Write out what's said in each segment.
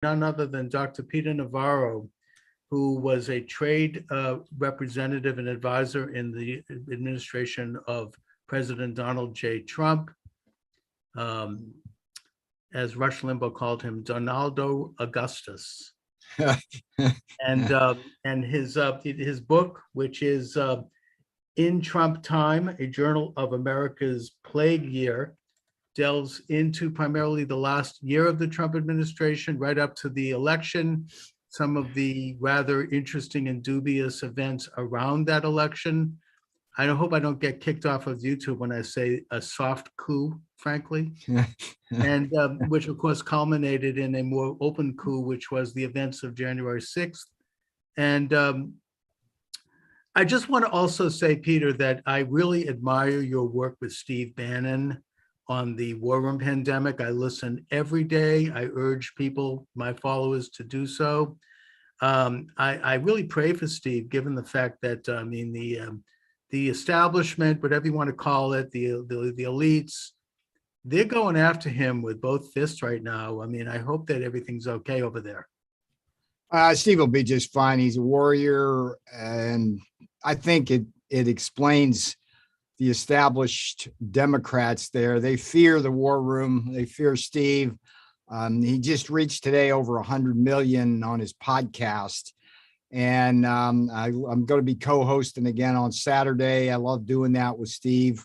none other than Dr. Peter Navarro, who was a trade representative and advisor in the administration of President Donald J. Trump. As Rush Limbaugh called him, Donaldo Augustus. and his book, which is In Trump Time, a journal of America's plague year, delves into primarily the last year of the Trump administration, right up to the election, some of the rather interesting and dubious events around that election. I hope I don't get kicked off of YouTube when I say a soft coup, frankly, and which of course culminated in a more open coup, which was the events of January 6th. And I just want to also say, Peter, that I really admire your work with Steve Bannon on the war room pandemic. I listen every day. I urge people, my followers, to do so. I really pray for Steve, given the fact that, the establishment, whatever you want to call it, the elites, they're going after him with both fists right now. I mean, I hope that everything's okay over there. Steve will be just fine. He's a warrior, and I think it explains the established Democrats there. They fear the war room. They fear Steve. He just reached today over 100 million on his podcast. And I'm going to be co-hosting again on Saturday. I love doing that with Steve.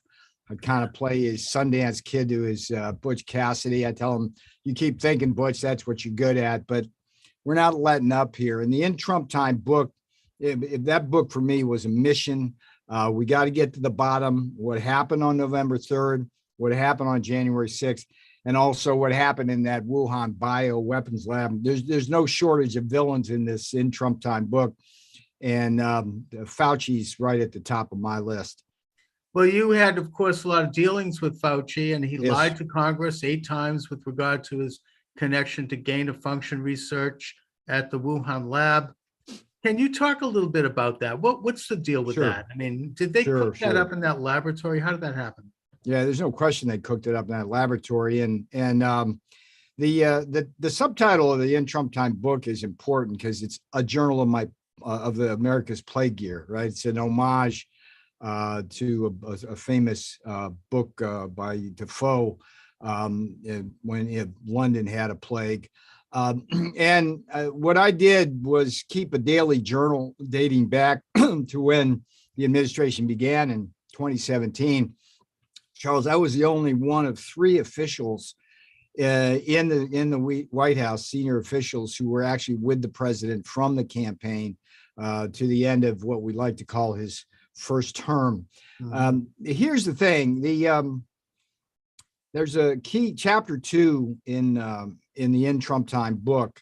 I kind of play his Sundance Kid to his Butch Cassidy. I tell him, you keep thinking, Butch, that's what you're good at. But we're not letting up here. And the In Trump Time book, that book for me was a mission. We got to get to the bottom. What happened on November 3rd, what happened on January 6th, and also what happened in that Wuhan bioweapons lab. There's no shortage of villains in this In Trump Time book. And Fauci's right at the top of my list. Well, you had, of course, a lot of dealings with Fauci, and he Yes. lied to Congress 8 times with regard to his connection to gain-of-function research at the Wuhan lab. Can you talk a little bit about that? What's the deal with Sure. that? I mean, did they cook that up in that laboratory? How did that happen? Yeah, there's no question they cooked it up in that laboratory. And the subtitle of the In Trump Time book is important because it's a journal of the America's plague year, right? It's an homage to a famous book by Defoe when London had a plague. And what I did was keep a daily journal dating back to when the administration began in 2017. Charles, I was the only one of 3 officials in the White House, senior officials who were actually with the president from the campaign to the end of what we like to call his first term. Mm-hmm. Here's the thing: there's a key chapter 2 in the In Trump Time book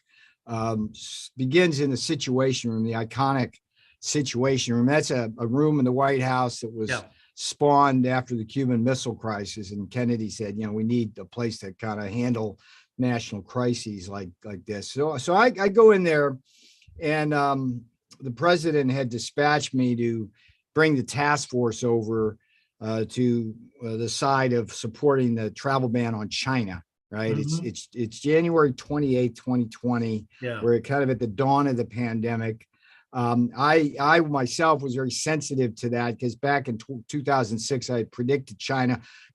begins in the Situation Room, the iconic Situation Room. That's a room in the White House that was spawned after the Cuban Missile Crisis, and Kennedy said, we need a place to kind of handle national crises like this. So I go in there, and the president had dispatched me to bring the task force over to the side of supporting the travel ban on China. Right. Mm-hmm. It's January 28th, 2020. We're kind of at the dawn of the pandemic. I myself was very sensitive to that because back in 2006, I had predicted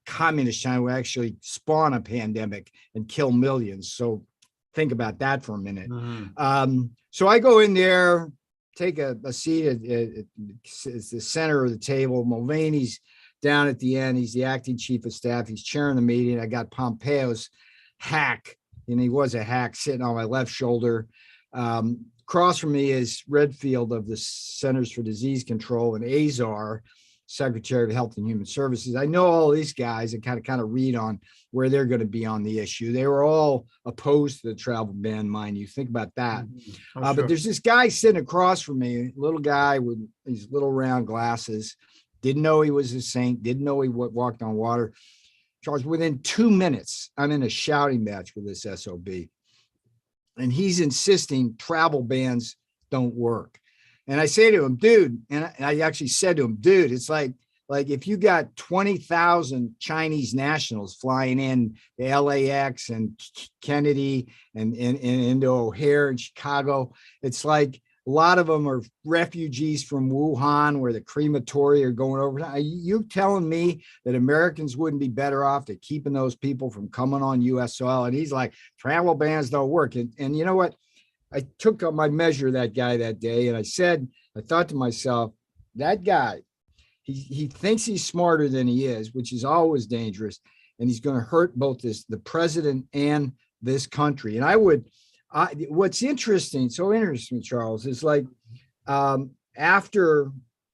communist China would actually spawn a pandemic and kill millions. So think about that for a minute. Mm-hmm. So I go in there, take a seat at the center of the table. Mulvaney's down at the end. He's the acting chief of staff. He's chairing the meeting. I got Pompeo's hack, and he was a hack, sitting on my left shoulder. Across from me is Redfield of the Centers for Disease Control, and Azar, Secretary of Health and Human Services. I know all these guys and kind of read on where they're going to be on the issue. They were all opposed to the travel ban, mind you. Think about that. Mm-hmm. Sure. But there's this guy sitting across from me, little guy with these little round glasses. Didn't know he was a saint. Didn't know he walked on water. Charles, within 2 minutes, I'm in a shouting match with this SOB. And he's insisting travel bans don't work. And I say to him, dude, and I actually said to him, dude, it's like like if you got 20,000 Chinese nationals flying in the LAX and Kennedy and into O'Hare and Chicago, it's like a lot of them are refugees from Wuhan, where the crematoria are going over. Are you telling me that Americans wouldn't be better off at keeping those people from coming on U.S. soil? And he's like, travel bans don't work. And you know what? I took up my measure of that guy that day, and I thought to myself, that guy, he thinks he's smarter than he is, which is always dangerous, and he's going to hurt both the president and this country. And what's interesting, Charles, is like after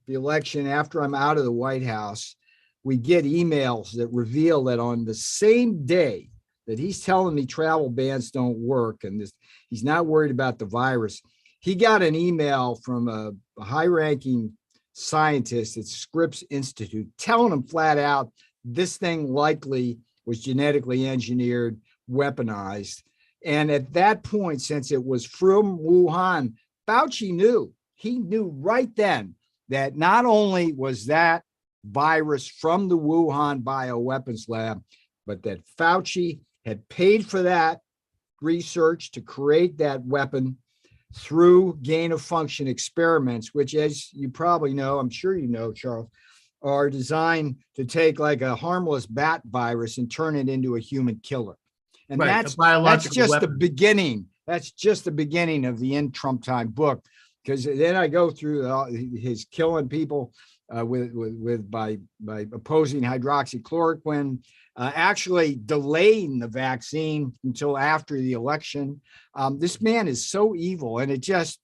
the election, after I'm out of the White House, we get emails that reveal that on the same day that he's telling me travel bans don't work and he's not worried about the virus, he got an email from a high-ranking scientist at Scripps Institute telling him flat out this thing likely was genetically engineered, weaponized. And at that point, since it was from Wuhan, Fauci knew. He knew right then that not only was that virus from the Wuhan bioweapons lab, but that Fauci had paid for that research to create that weapon through gain-of-function experiments, which, as you probably know, I'm sure you know, Charles, are designed to take like a harmless bat virus and turn it into a human killer. And right, that's just weapon. the beginning. That's just the beginning of the In Trump Time book, because then I go through his killing people by opposing hydroxychloroquine, actually delaying the vaccine until after the election. This man is so evil, and it just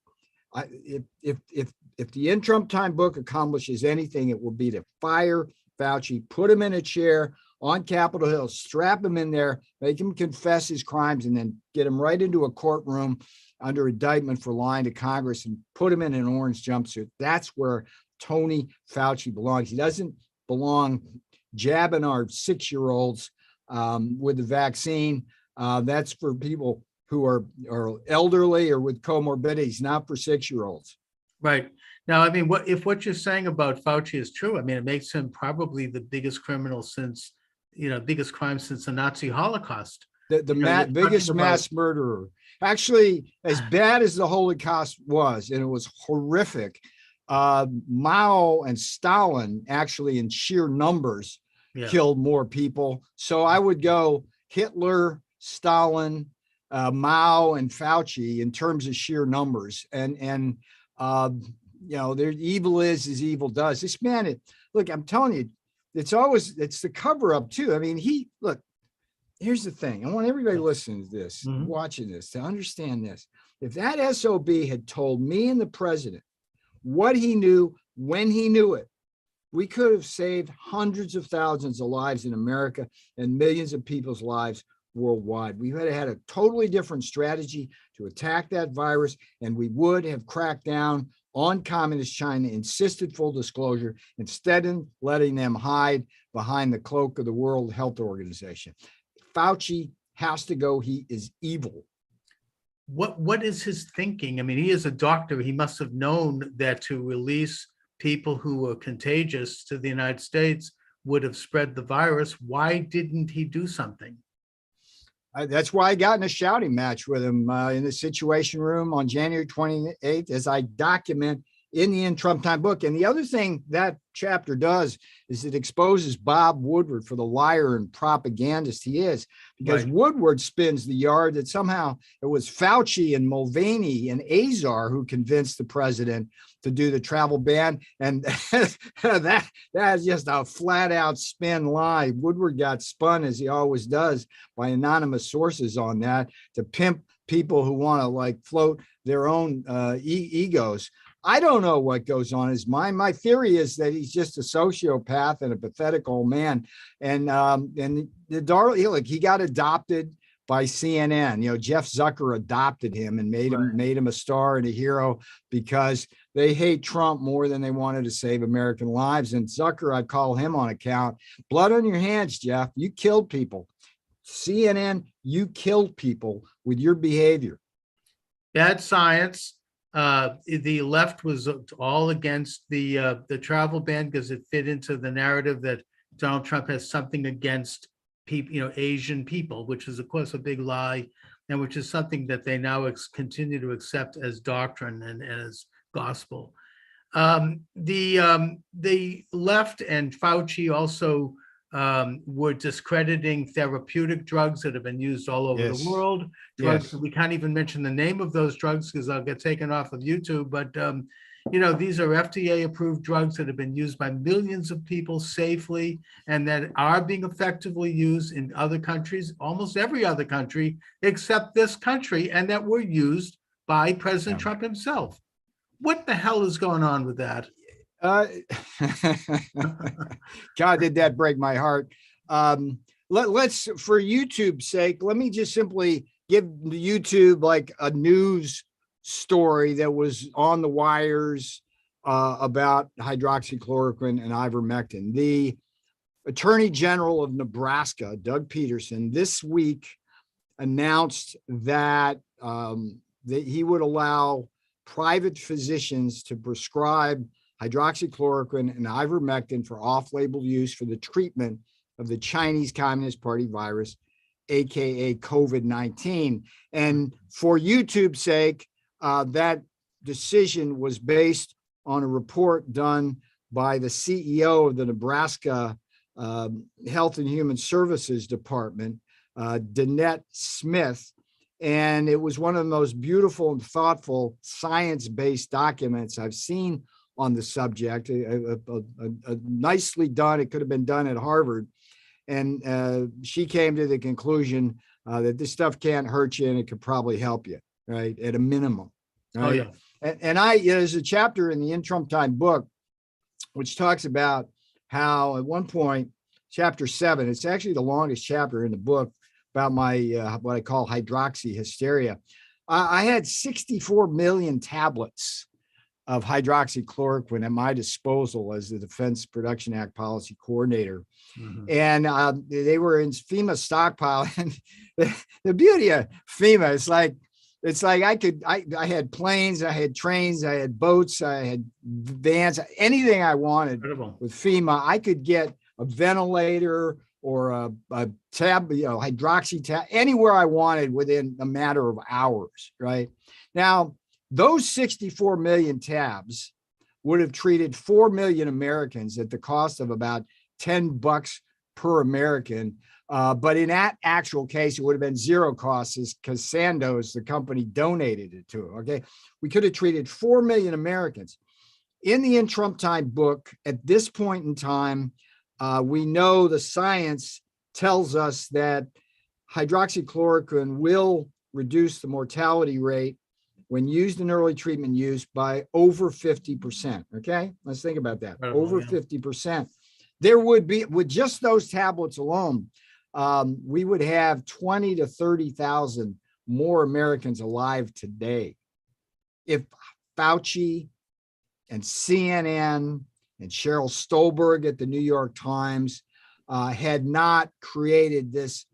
if the In Trump Time book accomplishes anything, it will be to fire Fauci, put him in a chair on Capitol Hill, strap him in there, make him confess his crimes, and then get him right into a courtroom under indictment for lying to Congress and put him in an orange jumpsuit. That's where Tony Fauci belongs. He doesn't belong jabbing our 6-year-olds with the vaccine. That's for people who are elderly or with comorbidities, not for 6-year-olds. Right. Now, I mean, what you're saying about Fauci is true, I mean, it makes him probably the biggest criminal since, biggest crime since the Nazi Holocaust. The biggest mass murderer. Actually, as bad as the Holocaust was, and it was horrific, Mao and Stalin actually in sheer numbers killed more people. So I would go Hitler, Stalin, Mao, and Fauci in terms of sheer numbers. And their evil is as evil does. This man, look, I'm telling you, it's the cover up too. I mean, here's the thing. I want everybody listening to this, watching this, to understand this. If that SOB had told me and the president what he knew, when he knew it, we could have saved hundreds of thousands of lives in America and millions of people's lives worldwide. We would have had a totally different strategy to attack that virus, and we would have cracked down on communist China, insisted full disclosure, instead of letting them hide behind the cloak of the World Health Organization. Fauci has to go. He is evil. What is his thinking? I mean, he is a doctor. He must have known that to release people who were contagious to the United States would have spread the virus. Why didn't he do something? That's why I got in a shouting match with him in the Situation Room on January 28th, as I document in the In Trump Time book. And the other thing that chapter does is it exposes Bob Woodward for the liar and propagandist he is, because Woodward spins the yard that somehow it was Fauci and Mulvaney and Azar who convinced the president to do the travel ban. And that is just a flat out spin lie. Woodward got spun, as he always does, by anonymous sources on that to pimp people who want to float their own egos. I don't know what goes on in his mind. My theory is that he's just a sociopath and a pathetic old man. And the darling, he got adopted by CNN. Jeff Zucker adopted him and made him a star and a hero because they hate Trump more than they wanted to save American lives. And Zucker, I'd call him on account. Blood on your hands, Jeff. You killed people. CNN, you killed people with your behavior. Bad science, The left was all against the travel ban because it fit into the narrative that Donald Trump has something against people, Asian people, which is of course a big lie, and which is something that they now continue to accept as doctrine and as gospel. The left and Fauci also were discrediting therapeutic drugs that have been used all over the world. Drugs, we can't even mention the name of those drugs because I'll get taken off of YouTube. But these are FDA-approved drugs that have been used by millions of people safely and that are being effectively used in other countries, almost every other country except this country, and that were used by President Trump himself. What the hell is going on with that? God, did that break my heart. Let's, for YouTube's sake, let me just simply give the YouTube like a news story that was on the wires about hydroxychloroquine and ivermectin. The Attorney General of Nebraska, Doug Peterson, this week announced that he would allow private physicians to prescribe hydroxychloroquine and ivermectin for off-label use for the treatment of the Chinese Communist Party virus, aka COVID-19. And for YouTube's sake, that decision was based on a report done by the CEO of the Nebraska Health and Human Services Department, Danette Smith. And it was one of the most beautiful and thoughtful science-based documents I've seen on the subject. Nicely done. It could have been done at Harvard. And she came to the conclusion that this stuff can't hurt you and it could probably help you, right? At a minimum. Right? Oh, yeah. And there's a chapter in the In Trump Time book, which talks about how at one point, chapter 7, it's actually the longest chapter in the book, about my what I call hydroxy hysteria. I had 64 million tablets of hydroxychloroquine at my disposal as the Defense Production Act policy coordinator. Mm-hmm. And they were in FEMA stockpile. And the beauty of FEMA is it's like I had planes, I had trains, I had boats, I had vans, anything I wanted. Incredible. With FEMA. I could get a ventilator or a tab, hydroxy tab, anywhere I wanted within a matter of hours, right? Now, those 64 million tabs would have treated 4 million Americans at the cost of about $10 per American. But in that actual case, it would have been zero costs because Sandoz, the company, donated it to it, okay? We could have treated 4 million Americans. In the In Trump Time book, at this point in time, we know the science tells us that hydroxychloroquine will reduce the mortality rate when used in early treatment use by over 50%. Okay, let's think about that. Over 50%. There would be, with just those tablets alone, we would have 20 to 30,000 more Americans alive today if Fauci and CNN and Cheryl Stolberg at the New York Times had not created this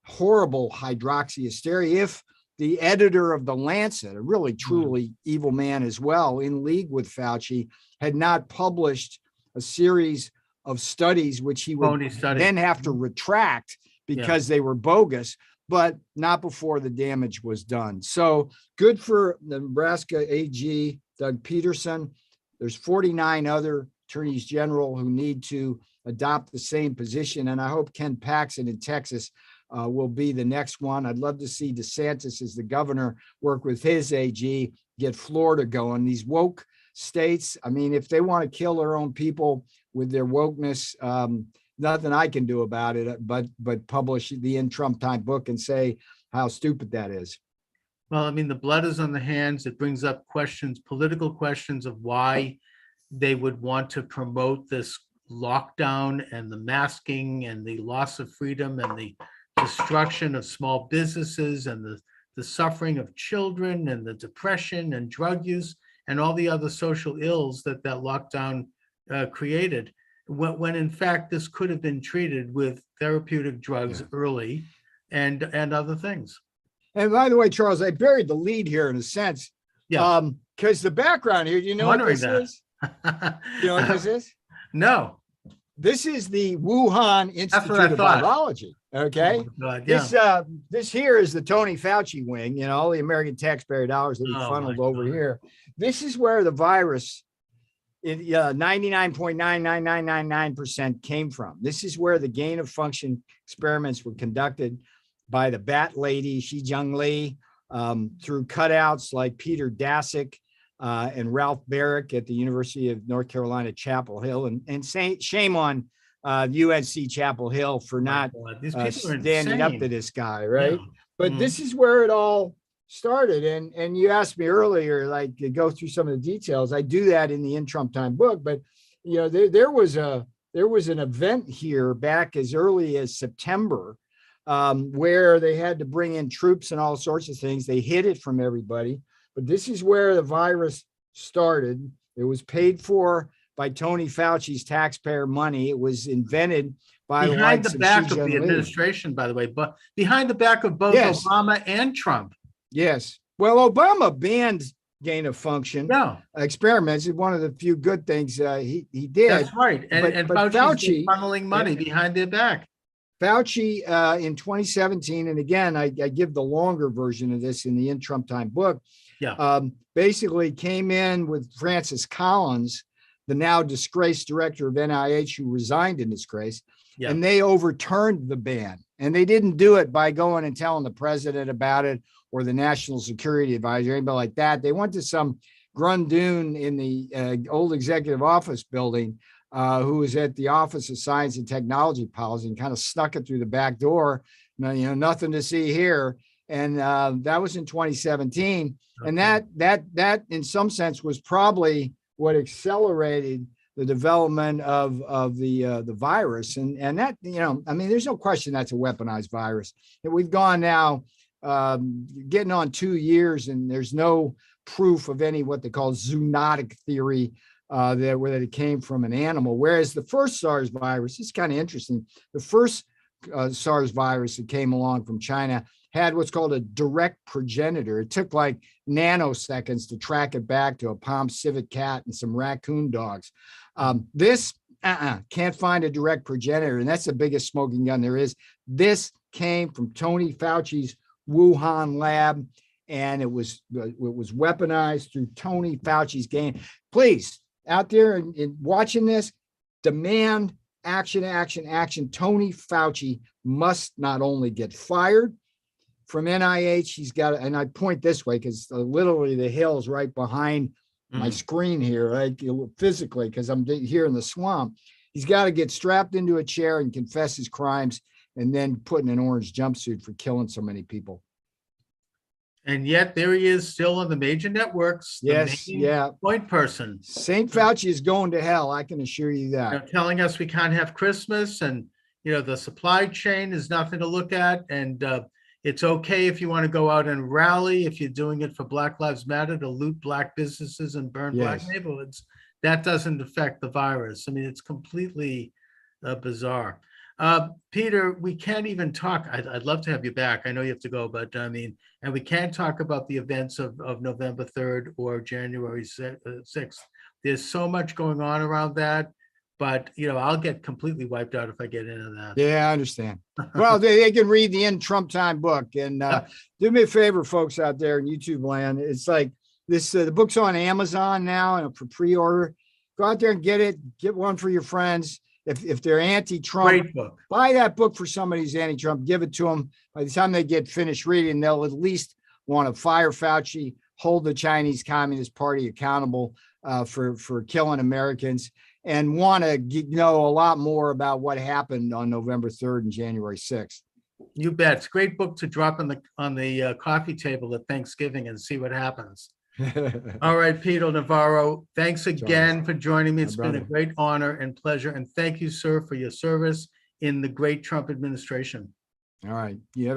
horrible hydroxy hysteria. If the editor of The Lancet, a really truly evil man as well, in league with Fauci, had not published a series of studies which he would then have to retract because they were bogus, but not before the damage was done. So good for the Nebraska AG, Doug Peterson. There's 49 other attorneys general who need to adopt the same position. And I hope Ken Paxton in Texas will be the next one. I'd love to see DeSantis as the governor work with his AG, get Florida going. These woke states, I mean, if they want to kill their own people with their wokeness, nothing I can do about it, but publish the In Trump Time book and say how stupid that is. Well, I mean, the blood is on the hands. It brings up questions, political questions of why they would want to promote this lockdown and the masking and the loss of freedom and the destruction of small businesses and the suffering of children and the depression and drug use and all the other social ills that lockdown created, when in fact this could have been treated with therapeutic drugs early and other things. And by the way, Charles, I buried the lead here in a sense. because the background here, you know what Wondering this that. is? You know what this is? No. This is the Wuhan what Institute I of thought. Virology. Okay. Oh, God, yeah. This here is the Tony Fauci wing, you know, all the American taxpayer dollars that he Oh, funneled my over God. here. This is where the virus, 99.99999% came from. This is where the gain of function experiments were conducted by the bat lady, Xi Jinping, through cutouts like Peter Daszak and Ralph Barrick at the University of North Carolina, Chapel Hill. And shame on UNC Chapel Hill for not These people are standing up to insane. this guy, right? Yeah. But this is where it all started. And you asked me earlier, like, to go through some of the details. I do that in the In Trump Time book, but you know, there was an event here back as early as September, where they had to bring in troops and all sorts of things. They hid it from everybody, but this is where the virus started. It was paid for by Tony Fauci's taxpayer money. It was invented by behind the back Xi of the Jinping. administration, by the way, but behind the back of both Yes. Obama and Trump. Yes. Well, Obama banned gain of function No, experiments. It's one of the few good things he did. that's right. And but Fauci's Fauci- funneling money behind their back. Fauci in 2017, and again, I give the longer version of this in the In Trump Time book. Yeah. Basically came in with Francis Collins, the now disgraced director of NIH, who resigned in disgrace, Yeah. and they overturned the ban. And they didn't do it by going and telling the president about it or the national security advisor, anybody like that. They went to some grundoon in the old executive office building, who was at the Office of Science and Technology Policy, and kind of snuck it through the back door. You know, nothing to see here. And that was in 2017. Okay. And that in some sense was probably what accelerated the development of the virus. And that, you know, I mean, there's no question that's a weaponized virus. And we've gone now getting on 2 years, and there's no proof of any what they call zoonotic theory that it came from an animal. Whereas the first SARS virus, it's kind of interesting. The first SARS virus that came along from China had what's called a direct progenitor. It took like nanoseconds to track it back to a Palm civet cat and some raccoon dogs. This can't find a direct progenitor, and that's the biggest smoking gun there is. This came from Tony Fauci's Wuhan lab, and it was weaponized through Tony Fauci's gain. Please, out there and watching this, demand action, action, action. Tony Fauci must not only get fired from NIH, he's got, and I point this way because literally the hill's right behind my screen here, right? Physically, because I'm here in the swamp. He's got to get strapped into a chair and confess his crimes, and then put in an orange jumpsuit for killing so many people. And yet there he is, still on the major networks. Yes, yeah. Point person. Saint Fauci is going to hell, I can assure you that. You know, telling us we can't have Christmas, and you know the supply chain is nothing to look at, and it's okay if you want to go out and rally, if you're doing it for Black Lives Matter, to loot black businesses and burn black neighborhoods. That doesn't affect the virus. I mean, it's completely bizarre. Peter, we can't even talk. I'd love to have you back. I know you have to go, but I mean, and we can't talk about the events of November 3rd or January 6th. There's so much going on around that, but you know, I'll get completely wiped out if I get into that. Yeah, I understand. Well, they can read the In Trump Time book, and do me a favor, folks out there in YouTube land. It's like this, the book's on Amazon now and for pre-order. Go out there and get it. Get one for your friends. If they're anti-Trump, Great book. Buy that book for somebody who's anti-Trump. Give it to them. By the time they get finished reading, they'll at least want to fire Fauci, hold the Chinese Communist Party accountable for killing Americans, and want to know a lot more about what happened on November 3rd and January 6th. You bet. It's a great book to drop on the coffee table at Thanksgiving and see what happens. All right, Peter Navarro, thanks again for joining me. It's been a great honor and pleasure. And thank you, sir, for your service in the great Trump administration. All right. You have